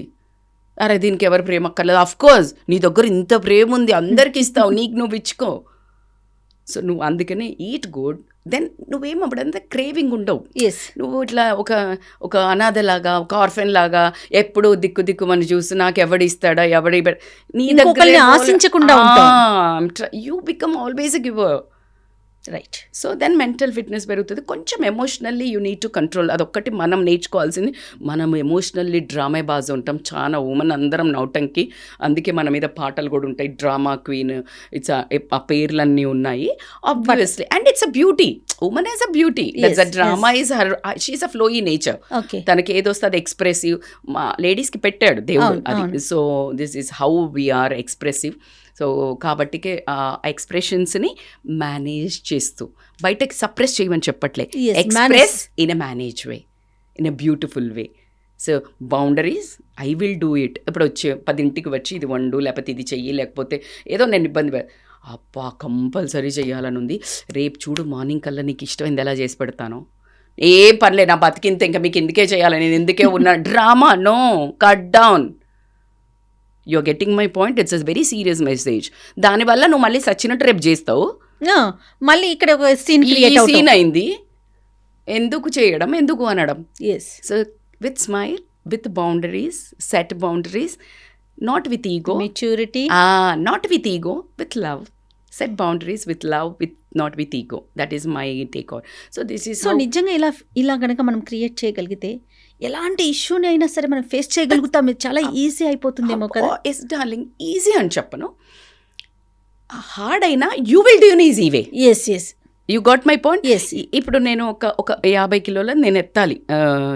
అరే దీనికి ఎవరు ప్రేమ అక్కర్లేదు. ఆఫ్ కోర్స్ నీ దగ్గర ఇంత ప్రేమ ఉంది, అందరికి ఇస్తావు, నీకు నువ్వు ఇచ్చుకో. సో నువ్వు అందుకనే ఈట్ గుడ్, దెన్ నువ్వేం అప్పుడంతా క్రేవింగ్ ఉండవు. నువ్వు ఇట్లా ఒక అనాథలాగా, ఒక ఆర్ఫెన్ లాగా ఎప్పుడు దిక్కు మనం చూసి నాకు ఎవడు ఇస్తాడా, ఎవడి నీ దగ్గర ఆశించకుండా you become always a giver. Right. So then mental fitness పెరుగుతుంది. కొంచెం emotionally you need to control. అదొక్కటి మనం నేర్చుకోవాల్సింది. మనం ఎమోషనల్లీ డ్రామా బాజ్ ఉంటాం చాలా. ఉమెన్ అందరం నౌటంకి, అందుకే మన మీద పాటలు కూడా ఉంటాయి. డ్రామా క్వీన్, ఇట్స్ ఆ పేర్లన్నీ ఉన్నాయి obviously. And it's a beauty. Women is a beauty. That's a drama is her, she's a flowy nature. తనకి ఏదొస్తే అది ఎక్స్ప్రెసివ్. మా లేడీస్కి పెట్టాడు దేవుడు అది. So this is how we are expressive. So కాబట్టికే ఆ ఎక్స్ప్రెషన్స్ని మేనేజ్ చేస్తూ, బయటకి సప్రెస్ చేయమని చెప్పట్లే, express in a manage way, in a beautiful way. So boundaries, I will do it. ఇప్పుడు వచ్చి 10 వచ్చి ఇది వండు, లేకపోతే ఇది చెయ్యి, లేకపోతే ఏదో నేను ఇబ్బంది అబ్బా కంపల్సరీ చెయ్యాలని ఉంది, రేపు చూడు మార్నింగ్ కల్లా నీకు ఇష్టమైంది ఎలా చేసి పెడతాను, ఏం పర్లేదు నా బతికింత ఇంకా మీకు ఎందుకే చేయాలి, నేను ఎందుకే ఉన్నా. Drama no, cut down. You're getting my point. It's a very serious message. దానివల్ల నువ్వు మళ్ళీ సచ్చినట్టు రేపు చేస్తావు, మళ్ళీ ఇక్కడ ఒక సీన్ అయింది. ఎందుకు చేయడం, ఎందుకు అనడం. So with smile, with boundaries, set boundaries, not with ego, maturity, not with ego, with love. Set boundaries with love, with not with ego. That is my take on. So this is నిజంగా ఇలా కనుక మనం create చేయగలిగితే ఎలాంటి ఇష్యూని అయినా సరే మనం ఫేస్ చేయగలుగుతాం. చాలా ఈజీ అయిపోతుందేమో కదా. ఎస్ డార్లింగ్, ఈజీ అని చెప్పను, హార్డ్ అయినా you will do in easy way. Yes, you got my point. ఇప్పుడు నేను ఒక 50 కిలోల నేను ఎత్తాలి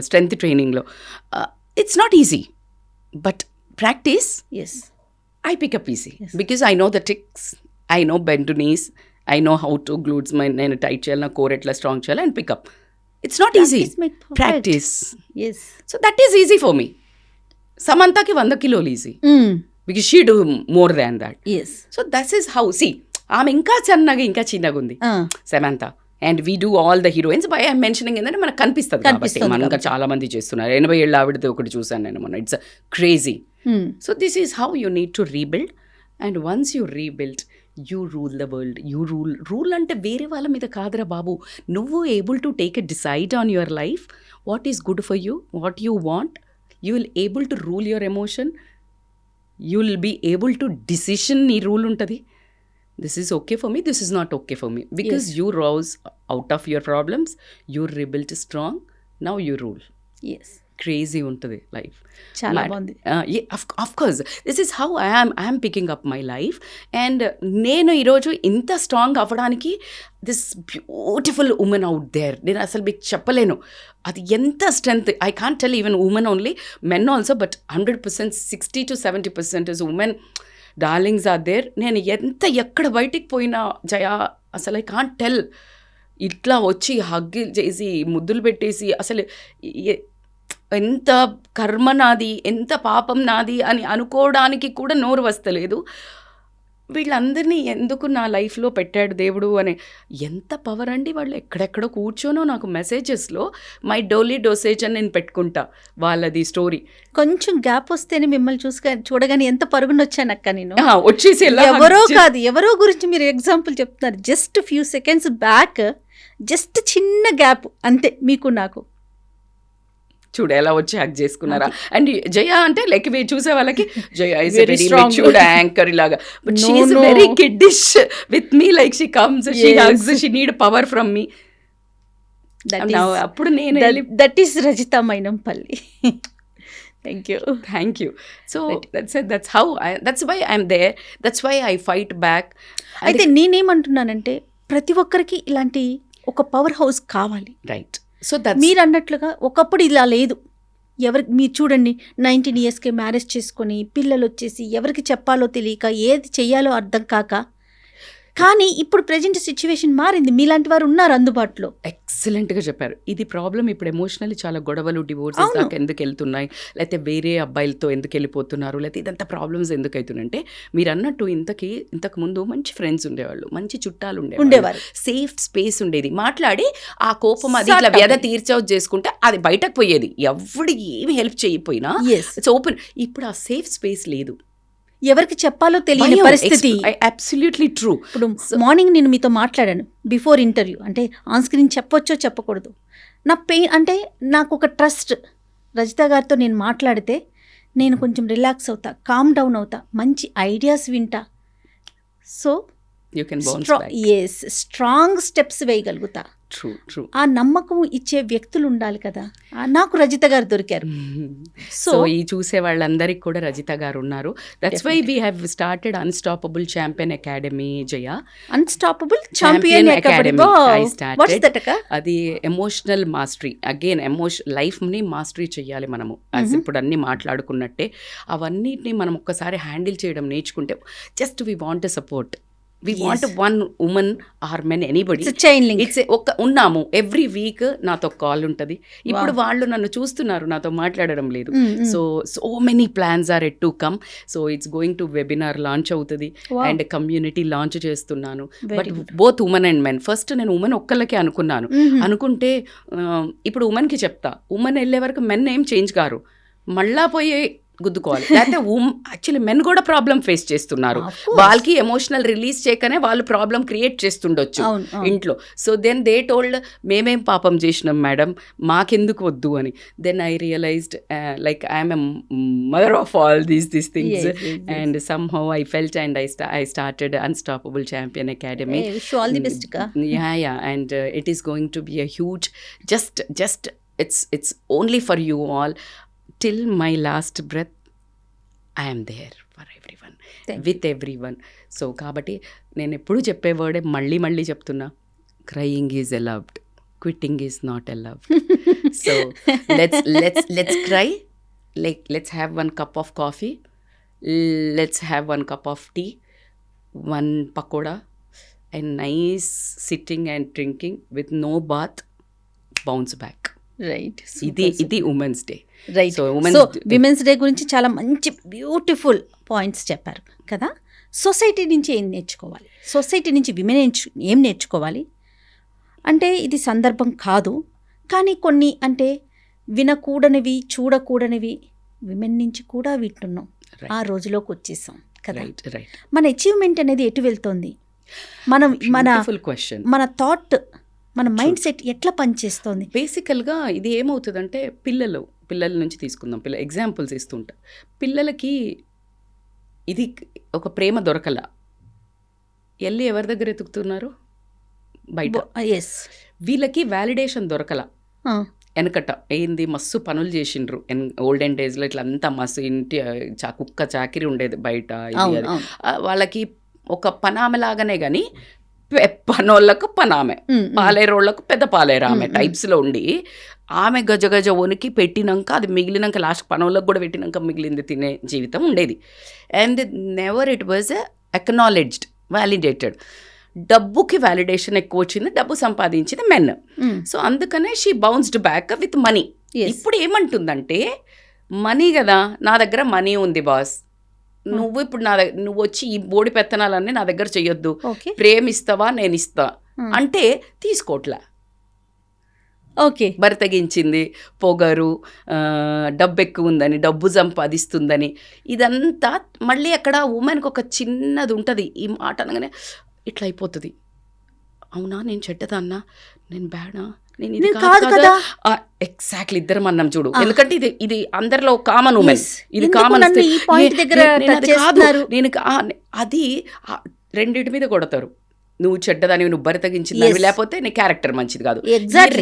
స్ట్రెంగ్త్ ట్రైనింగ్లో. It's not easy, but practice I pick up easy, because I know the tricks, I know bend to knees, I know how to glutes నేను tight చేయాలి, నా కోర్ ఎట్లా స్ట్రాంగ్ చేయాలి, and pick up. It's not easy. Practice. Yes. So that is easy for me. Samantha ki 100 kilo easy. Because she do more than that. Yes. So that is how, see, ఆమె ఇంకా చిన్నగా ఇంకా చిన్నగా ఉంది Samantha. And we do all the heroines. By I'm mentioning ఏంటంటే మనకు కనిపిస్తుంది కాబట్టి. మనం ఇంకా చాలా మంది చేస్తున్నారు. 80 ఏళ్ళ ఆవిడతో ఒకటి చూసాను నేను మొన్న. It's crazy. So this is how you need to rebuild. And once you rebuild, you rule the world. You rule అంటే వేరే వాళ్ళ మీద కాదురా బాబు. నువ్వు able to take a decide on your life, what is good for you, what you want. You will able to rule your emotion. You will be able to decision. నీ rule ఉంటుంది. This is okay for me, this is not okay for me. Because you rouse out of your problems, you rebuild strong, now you rule. Crazy ఉంటుంది life. చాలా బాగుంది. Of course this is how I'm picking up my life. And నేను ఈరోజు ఇంత strong అవ్వడానికి this beautiful women out there, నేను అసలు మీకు చెప్పలేను అది ఎంత strength. I can't tell even women only, men also, but 100%, 60 to 70% is women darlings are there. నేను ఎక్కడ బయటికి పోయినా జయా అసలు ఐ కాంట్ టెల్, ఇట్లా వచ్చి హగ్ చేసి ముద్దులు పెట్టేసి అసలు ఎంత కర్మ నాది, ఎంత పాపం నాది అని అనుకోవడానికి కూడా నోరు వస్తలేదు. వీళ్ళందరినీ ఎందుకు నా లైఫ్లో పెట్టాడు దేవుడు అని. ఎంత పవర్ అండి. వాళ్ళు ఎక్కడెక్కడో కూర్చోనో నాకు మెసేజెస్లో మై డోలీ డోసేజ్ అని నేను పెట్టుకుంటా వాళ్ళది స్టోరీ. కొంచెం గ్యాప్ వస్తేనే మిమ్మల్ని చూడగానే ఎంత పరుగునొచ్చాను అక్క నేను. వచ్చేసి ఎవరో గురించి మీరు ఎగ్జాంపుల్ చెప్తున్నారు. Just few seconds back, just చిన్న గ్యాప్ అంతే మీకు నాకు. చూడ ఎలా వచ్చి హక్ చేసుకున్నారా. అండ్ జయ అంటే లైక్ చూసే వాళ్ళకి జయ ఇస్ వెరీ మెచ్యూర్డ్ యాంకర్ ఇలాగా, but she is very kiddish with me. Like she comes, she hugs, she need power from మీ. అప్పుడు నేను that is Rajitha Mynampally. Thank you. So that's why I'm there, that's why I fight back. అయితే నేనేమంటున్నానంటే ప్రతి ఒక్కరికి ఇలాంటి ఒక power house కావాలి. Right. So మీరు అన్నట్లుగా ఒకప్పుడు ఇలా లేదు. మీరు చూడండి 19 yearsకే మ్యారేజ్ చేసుకొని పిల్లలు వచ్చేసి ఎవరికి చెప్పాలో తెలియక, ఏది చెయ్యాలో అర్థం కాక కానీ ఇప్పుడు ప్రెజెంట్ సిచ్యువేషన్ మారింది, మీలాంటి వారు ఉన్నారు అందుబాటులో. ఎక్సలెంట్గా చెప్పారు. ఇది ప్రాబ్లం ఇప్పుడు ఎమోషనల్లీ చాలా గొడవలు, డివోర్సెస్ దాకా ఎందుకు వెళ్తున్నాయి, లేకపోతే వేరే అబ్బాయిలతో ఎందుకు వెళ్ళిపోతున్నారు, లేకపోతే ఇదంతా ప్రాబ్లమ్స్ ఎందుకు అవుతుందంటే మీరు అన్నట్టు ఇంతకు ముందు మంచి ఫ్రెండ్స్ ఉండేవాళ్ళు, మంచి చుట్టాలు ఉండేవారు, సేఫ్ స్పేస్ ఉండేది, మాట్లాడి ఆ కోపం అది ఇట్లా వ్యధ తీర్చౌట్ చేసుకుంటే అది బయటకు పోయేది, ఎవడు ఏమి హెల్ప్ చేయకపోయినా ఇట్స్ ఓపెన్. ఇప్పుడు ఆ సేఫ్ స్పేస్ లేదు, ఎవరికి చెప్పాలో తెలియని పరిస్థితి. Absolutely true. ఇప్పుడు మార్నింగ్ నేను మీతో మాట్లాడాను బిఫోర్ ఇంటర్వ్యూ, అంటే ఆన్ స్క్రీన్ చెప్పొచ్చో చెప్పకూడదు, నా పెయిన్ అంటే నాకు ఒక ట్రస్ట్, రజిత గారితో నేను మాట్లాడితే నేను కొంచెం రిలాక్స్ అవుతా, కామ్ డౌన్ అవుతా, మంచి ఐడియాస్ వింటా, so you can bounce back. Yes, strong steps వేయగలుగుతా. ట్రూ. ఆ నమ్మకం ఇచ్చే వ్యక్తులు ఉండాలి కదా, నాకు రజిత గారు దొరికారు. సో ఈ చూసే వాళ్ళందరికీ కూడా రజిత గారు ఉన్నారు. That's why we have started unstoppable champion academy. Jaya, unstoppable champion academy I started. అది ఎమోషనల్ మాస్టరీ, అగైన్ లైఫ్ని మాస్టరీ చేయాలి మనము. యాజ్ ఇప్పుడు అన్నీ మాట్లాడుకున్నట్టే అవన్నిటిని మనం ఒక్కసారి హ్యాండిల్ చేయడం నేర్చుకుంటే, just we want support, we want one woman or men, anybody. It's a chain link. It's ఉన్నాము ఎవ్రీ వీక్ నాతో కాల్ ఉంటుంది. ఇప్పుడు వాళ్ళు నన్ను చూస్తున్నారు, నాతో మాట్లాడడం లేదు. So many plans are at to come. So it's going to webinar launch అవుతుంది అండ్ కమ్యూనిటీ లాంచ్ చేస్తున్నాను. But both women and men. First నేను ఉమెన్ ఒక్కళ్ళకే అనుకున్నాను. అనుకుంటే ఇప్పుడు ఉమెన్కి చెప్తా, ఉమెన్ వెళ్ళే వరకు మెన్ ఏం చేంజ్ కారు, మళ్ళా పోయి గుద్దుకోవాలి. లేకపోతే యాక్చువల్లీ మెన్ కూడా ప్రాబ్లం ఫేస్ చేస్తున్నారు, వాళ్ళకి ఎమోషనల్ రిలీజ్ చేయకనే వాళ్ళు ప్రాబ్లం క్రియేట్ చేస్తుండొచ్చు ఇంట్లో. సో దెన్ దే టోల్డ్ మేమేం పాపం చేసినాం మేడం, మాకెందుకు వద్దు అని. Then I realised like I'm a mother of all these things and somehow I felt and I started unstoppable champion academy. Yeah, and it is going to be a huge, just it's only for you all. Till my last breath, I am there for everyone, with everyone. So కాబట్టి నేను ఎప్పుడు చెప్పే వర్డే మళ్ళీ చెప్తున్నా, crying is allowed, quitting is not allowed. So let's cry, like let's have one cup of coffee, let's have one cup of tea, one pakoda, and nice sitting and drinking with no bath, bounce back. Right, ఇది women's day. Right. So women's day గురించి చాలా మంచి beautiful points చెప్పారు కదా. Society నుంచి ఏం నేర్చుకోవాలి, society నుంచి విమెన్ ఏం నేర్చుకోవాలి అంటే, ఇది సందర్భం కాదు కానీ కొన్ని అంటే వినకూడనివి, చూడకూడనివి విమెన్ నుంచి కూడా వింటున్నాం. ఆ రోజులోకి వచ్చేసాం కదా. మన అచీవ్మెంట్ అనేది ఎటు వెళ్తోంది, మన థాట్, మన మైండ్ సెట్ ఎట్లా పనిచేస్తుంది? బేసికల్గా ఇది ఏమవుతుందంటే, పిల్లల నుంచి తీసుకుందాం, ఎగ్జాంపుల్స్ ఇస్తుంటా. పిల్లలకి ఇది ఒక ప్రేమ దొరకల, వెళ్ళి ఎవరి దగ్గర ఎతుకుతున్నారు, బయట. వీళ్ళకి వ్యాలిడేషన్ దొరకల. వెనకట ఏంది, మస్తు పనులు చేసిండ్రు ఓల్డెన్ డేస్లో, ఇట్లా అంతా మస్తు ఇంటి కుక్క చాకిరి ఉండేది బయట. వాళ్ళకి ఒక పనామెలాగానే కానీ పనోళ్ళకు పనామె, పాలేరోళ్ళకు పెద్ద పాలేరామె టైప్స్లో ఉండి, ఆమె గజ వణికి పెట్టినాక అది మిగిలినాక లాస్ట్ పనోళ్ళకు కూడా పెట్టినాక మిగిలింది తినే జీవితం ఉండేది. And never it was acknowledged, validated. డబ్బుకి వ్యాలిడేషన్ ఎక్కువ వచ్చింది, డబ్బు సంపాదించింది మెన్. సో అందుకనే she bounced back with money. ఇప్పుడు ఏమంటుందంటే, మనీ కదా, నా దగ్గర మనీ ఉంది బాస్, నువ్వు ఇప్పుడు నువ్వు వచ్చి ఈ బోడి పెత్తనాలన్నీ నా దగ్గర చెయ్యొద్దు, ప్రేమిస్తావా నేను ఇస్తా అంటే తీసుకోవట్లే. ఓకే, బరితగించింది, పొగరు, డబ్బు ఎక్కువ ఉందని, డబ్బు సంపాదిస్తుందని, ఇదంతా మళ్ళీ అక్కడ ఉమెన్కి ఒక చిన్నది ఉంటుంది. ఈ మాట అనగానే ఇట్లా అయిపోతుంది, అవునా నేను చెడ్డదన్నా, నేను బ్యాడా, నేను ఇది కాదు కదా. ఎగ్జాక్ట్లీ, ఇద్దరం అన్నాం చూడు. ఎందుకంటే ఇది అందరిలో కామన్ ఉమెన్, ఇది కామన్. నేను అది రెండింటి మీద కొడతారు, నువ్వు చెడ్డదాని, నువ్వు బరితగించింది, లేకపోతే నీ క్యారెక్టర్ మంచిది కాదు.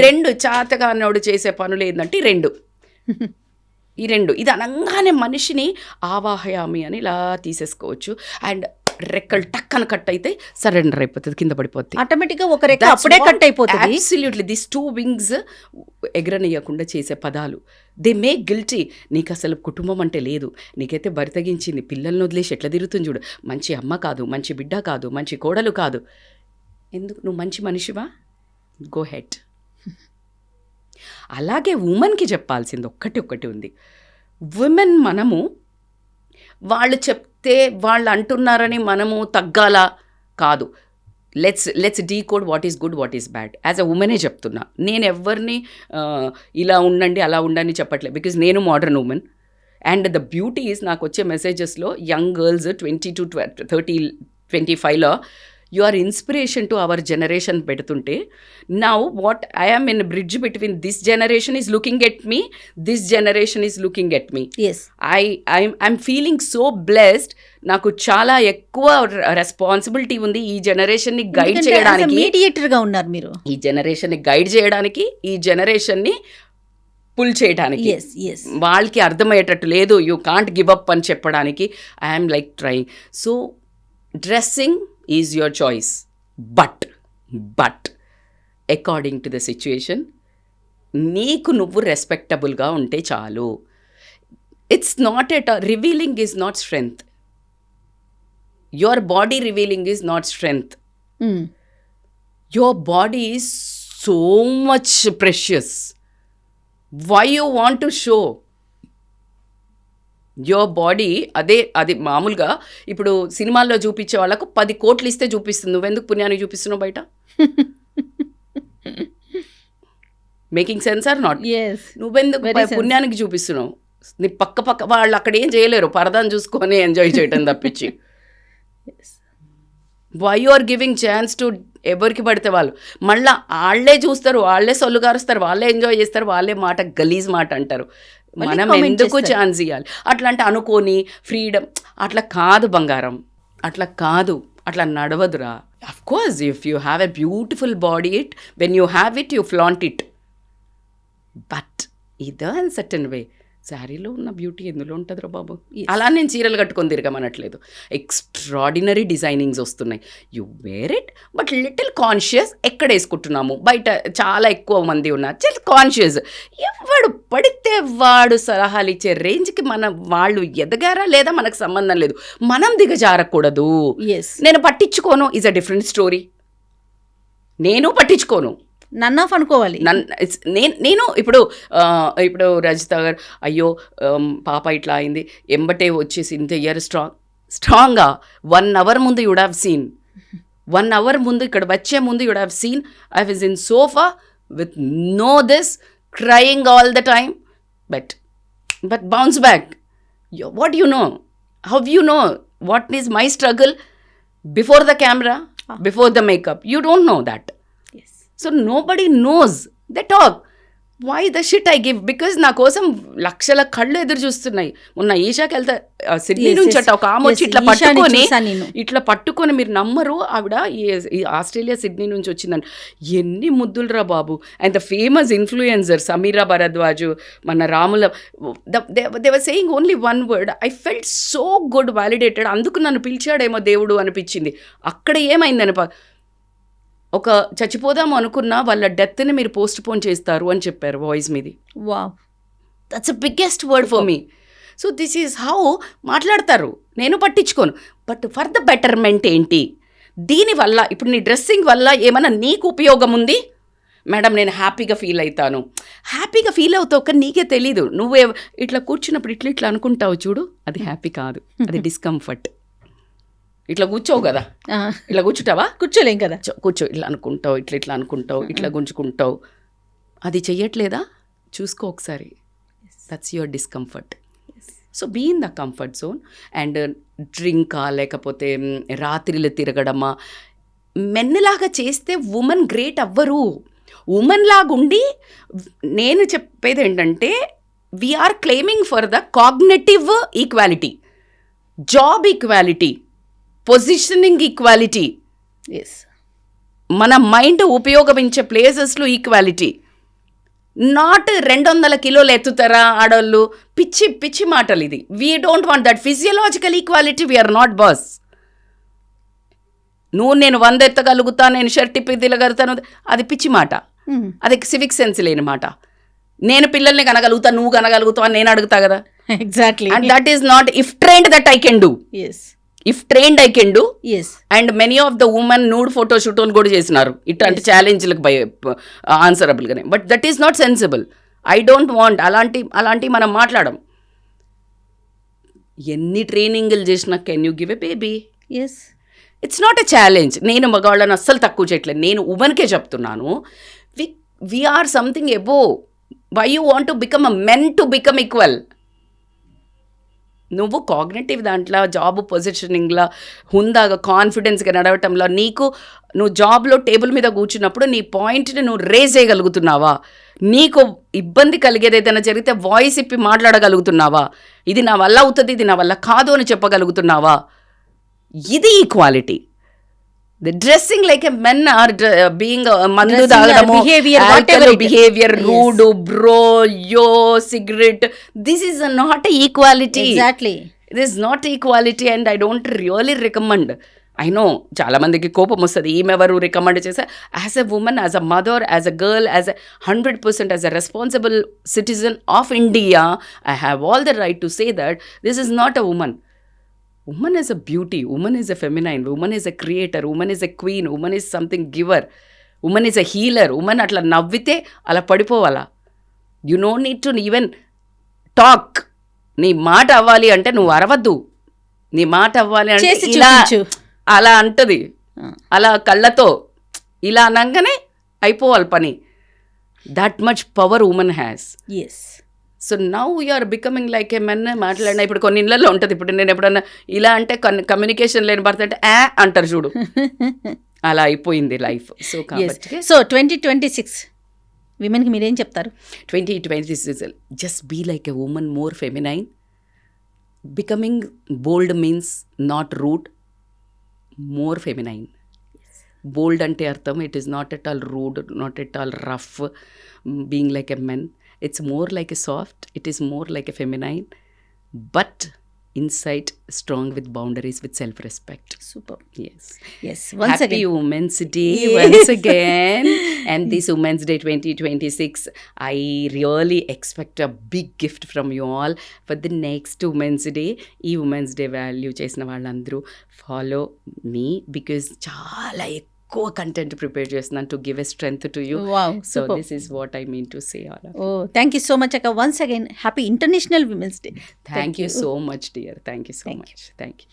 రెండు చాతగానోడు చేసే పనులు ఏంటంటే ఈ రెండు ఇది అనగానే మనిషిని ఆవాహయామి అని ఇలా తీసేసుకోవచ్చు. అండ్ రెక్కలు టక్కన కట్ అయితే సరెండర్ అయిపోతుంది, కింద పడిపోతుంది. ఆటోమేటిక్గా ఒక రెక్క అప్పుడే కట్ అయిపోతుంది. అబ్సల్యూట్లీ దిస్ 2 వింగ్స్ ఎగరనియకుండా చేసే పదాలు. They make guilty. నీకు అసలు కుటుంబం అంటే లేదు, నీకైతే బరితగించింది, పిల్లల్ని వదిలేసి ఎట్లా తిరుగుతుంది చూడు, మంచి అమ్మ కాదు, మంచి బిడ్డ కాదు, మంచి కోడలు కాదు. ఎందుకు నువ్వు మంచి మనిషివా? Go ahead. అలాగే ఉమెన్కి చెప్పాల్సింది ఒక్కటి ఉంది. ఉమెన్ మనము వాళ్ళు చెప్తే వాళ్ళు అంటున్నారని మనము తగ్గాల కాదు. Let's decode what is good, what is bad. As a ఉమెనే చెప్తున్నా. నేను ఎవరిని ఇలా ఉండండి అలా ఉండండి చెప్పట్లేదు, బికాజ్ నేను modern women. And the beauty is నాకు వచ్చే మెసేజెస్లో యంగ్ గర్ల్స్ 20 to 30, 25లో you are inspiration to our generation పెడుతుంటే, now what I am in bridge between this generation is looking at me, this generation is looking at me. I'm feeling so blessed. నాకు చాలా ఎక్కువ responsibility ఉంది ఈ జనరేషన్ని guide చేయడానికి. మీడియేటర్గా ఉన్నారు మీరు. ఈ జనరేషన్ని గైడ్ చేయడానికి, ఈ జనరేషన్ని పుల్ చేయడానికి, వాళ్ళకి అర్థమయ్యేటట్టు లేదు, యూ కాంట్ గివ్ అప్ అని చెప్పడానికి I'm like trying. So dressing is your choice, but according to the situation, నీకు నువ్వు రెస్పెక్టబుల్గా ఉంటే చాలు. It's not at revealing is not strength. Your body revealing is not strength. Your body is so much precious. Why you want to show your body? అది మామూలుగా ఇప్పుడు సినిమాల్లో చూపించే వాళ్ళకు 10 కోట్లు ఇస్తే చూపిస్తుంది. నువ్వెందుకు పుణ్యానికి చూపిస్తున్నావు బయట? Making sense or not? నువ్వెందుకు పుణ్యానికి చూపిస్తున్నావు? నీ పక్క వాళ్ళు అక్కడ ఏం చేయలేరు, పరదాన్ని చూసుకొని ఎంజాయ్ చేయటం తప్పించి. Why you are giving chance to ఎవరికి పడితే వాళ్ళు? మళ్ళీ వాళ్ళే చూస్తారు, వాళ్ళే సొల్లు గారుస్తారు, వాళ్ళే ఎంజాయ్ చేస్తారు, వాళ్ళే మాట గలీజ్ మాట అంటారు. మనం ఎందుకు ఛాన్స్ ఇవ్వాలి? అట్లా అంటే అనుకోని ఫ్రీడమ్ అట్లా కాదు బంగారం, అట్లా కాదు, అట్లా నడవదురా. Of course if you have a beautiful body, it when you have it you flaunt it, but ఇదే ఇన్ సర్టన్ వే. శారీలో ఉన్న బ్యూటీ ఎందులో ఉంటుందిరా బాబు? అలా నేను చీరలు కట్టుకొని తిరగమనట్లేదు. ఎక్స్ట్రాడినరీ డిజైనింగ్స్ వస్తున్నాయి. You wear it but little conscious. ఎక్కడ వేసుకుంటున్నాము? బయట చాలా ఎక్కువ మంది ఉన్నారు, జస్ట్ కాన్షియస్. ఎవడు పడితే వాడు సలహాలు ఇచ్చే రేంజ్కి వాళ్ళు ఎదగారా లేదా మనకు సంబంధం లేదు. మనం దిగజారకూడదు. నేను పట్టించుకోను ఈజ్ అ డిఫరెంట్ స్టోరీ. నేను పట్టించుకోను, నన్ ఆఫ్ అనుకోవాలి. నేను ఇప్పుడు రజిత గారు అయ్యో పాప ఇట్లా అయింది ఎంబటే వచ్చేసి ఇంత ఇయర్ స్ట్రాంగ్గా 1 hour ముందు యుడ్ హ్యావ్ సీన్, 1 hour ముందు ఇక్కడ వచ్చే ముందు you'd have seen I was in sofa with no this crying all the time, but bounce back. What you know? How you know what is my struggle before the camera, before the makeup? You don't know that. So nobody knows. They talk. Why the shit I give? Because నా కోసం లక్షల కళ్ళు ఎదురు చూస్తున్నాయి. మొన్న ఈషాకి వెళ్తే Sydney నుంచి అట్ట ఒక ఆమె వచ్చి ఇట్లా పట్టుకొని మీరు నమ్మరు, ఆవిడ ఈ ఆస్ట్రేలియా సిడ్నీ నుంచి వచ్చిందండి. ఎన్ని ముద్దులు రా బాబు. And the famous influencer Sameera Bharadwaj, మన రాముల, they were saying only 1 word. I felt so good, validated. అందుకు నన్ను పిలిచాడేమో దేవుడు అనిపించింది. అక్కడ ఏమైందని ఒక చచ్చిపోదాము అనుకున్నా వాళ్ళ డెత్ని మీరు పోస్ట్ పోన్ చేస్తారు అని చెప్పారు వాయిస్ మీది. Wow, that's a biggest word for me. So this is how మాట్లాడతారు. నేను పట్టించుకోను, బట్ ఫర్ ద బెటర్మెంట్ ఏంటి? దీనివల్ల ఇప్పుడు నీ డ్రెస్సింగ్ వల్ల ఏమైనా నీకు ఉపయోగం ఉంది? మేడం నేను హ్యాపీగా ఫీల్ అవుతాను. హ్యాపీగా ఫీల్ అవుతావు కానీ నీకే తెలీదు. నువ్వే ఇట్లా కూర్చున్నప్పుడు ఇట్లా అనుకుంటావు చూడు, అది హ్యాపీ కాదు, అది డిస్కంఫర్ట్. ఇట్లా కూర్చోవు కదా, ఇట్లా కూర్చుంటావా? కూర్చోలేం కదా. కూర్చో, ఇట్లా అనుకుంటావు, ఇట్లా అనుకుంటావు, ఇట్లా గుంజుకుంటావు. అది చెయ్యట్లేదా? చూసుకో ఒకసారి. That's your discomfort. So be in the comfort zone. And డ్రింకా లేకపోతే రాత్రిలో తిరగడమా, మెన్నలాగా చేస్తే ఉమెన్ గ్రేట్ అవ్వరు. ఉమెన్ లాగుండి నేను చెప్పేది ఏంటంటే we are claiming for the cognitive equality, job equality, positioning equality, మన మైండ్ ఉపయోగించే ప్లేసెస్లో ఈక్వాలిటీ. నాట్ 200 కిలోలు ఎత్తుతారా ఆడవాళ్ళు, పిచ్చి పిచ్చి మాటలు ఇది. We don't want that. Physiological equality we're not boss. నేను 100 ఎత్తగలుగుతా, నేను షర్ట్ ఇప్పి తిరగలుగుతాను, అది పిచ్చి మాట, అది సివిక్ సెన్స్ లేని మాట. నేను పిల్లల్ని కనగలుగుతా, నువ్వు కనగలుగుతావు అని నేను అడుగుతా కదా. Exactly. And that is not if trained that I can do. If trained I can do. And many of the women nude photo shoot కూడా చేసినారు ఇట్లాంటి ఛాలెంజ్లకు ఆన్సరబుల్గానే. But that is not sensible. I don't want అలాంటి మనం మాట్లాడం. ఎన్ని ట్రైనింగ్లు చేసినా can you give a baby? It's not a challenge. నేను మగవాళ్ళని అస్సలు తక్కువ చేయట్లేదు, నేను ఉమెన్కే చెప్తున్నాను. We are something above. Why you want to become a men to become equal? నువ్వు కాగ్నిటివ్ దాంట్లో, జాబ్ పొజిషనింగ్లో, హుందాగా కాన్ఫిడెన్స్గా నడవటంలో, నువ్వు జాబ్లో టేబుల్ మీద కూర్చున్నప్పుడు నీ పాయింట్ని నువ్వు రేజ్ చేయగలుగుతున్నావా? నీకు ఇబ్బంది కలిగేది ఏదైనా జరిగితే వాయిస్ ఇప్పి మాట్లాడగలుగుతున్నావా? ఇది నా వల్ల అవుతుంది, ఇది నా వల్ల కాదు అని చెప్పగలుగుతున్నావా? ఇది equality. The dressing like a men are being mandu dagadamo, behavior, rude, bro, yo, cigarette. This is not a equality. Exactly. This is not equality and I don't really recommend. I know చాలా మందికి కోపం వస్తుంది, ఈమెవరు recommend చేసా. As a women, as a mother, as a girl, as a 100% as a responsible citizen of India, I have all the right to say that this is not a woman. Woman is a beauty, woman is a feminine, woman is a creator, woman is a queen, woman is something giver, woman is a healer. Woman అట్లా నవ్వితే అలా పడిపోవాలా? You no need to even talk. నీ మాట అవ్వాలి అంటే నువ్వు అరవద్దు, నీ మాట అవ్వాలి అంటే ఇలా అలా అంటది, అలా కళ్ళతో ఇలా అనగానే అయిపోవాలి పని. That much power women has. So now you're becoming like a men. మాట్లాడినా ఇప్పుడు కొన్ని ఇళ్ళల్లో ఉంటుంది, ఇప్పుడు నేను ఎప్పుడన్నా ఇలా అంటే కమ్యూనికేషన్ లేని భర్త అంటే అంటారు చూడు, అలా అయిపోయింది లైఫ్. సో కాబట్టి 2026 విమెన్కి మీరేం చెప్తారు? 2026 just be like a women, more feminine. Becoming bold means not rude, more feminine. Bold అంటే అర్థం it is not at all rude, not at all rough, being like a men. It's more like a soft, it is more like a feminine, but inside strong with boundaries, with self-respect. Super. Yes. Once Happy again. Women's Day once again. And this Women's Day 2026, I really expect a big gift from you all for the next Women's Day. ఈ Women's Day value చేసిన వాళ్ళందరూ follow me because చాలా ఎక్కువ content prepare చేస్తున్నాను to give a strength to you. So this is what I mean to say. Thank you so much అక్క. Once again happy international women's day. Thank you so much dear. Thank you so much. Thank you.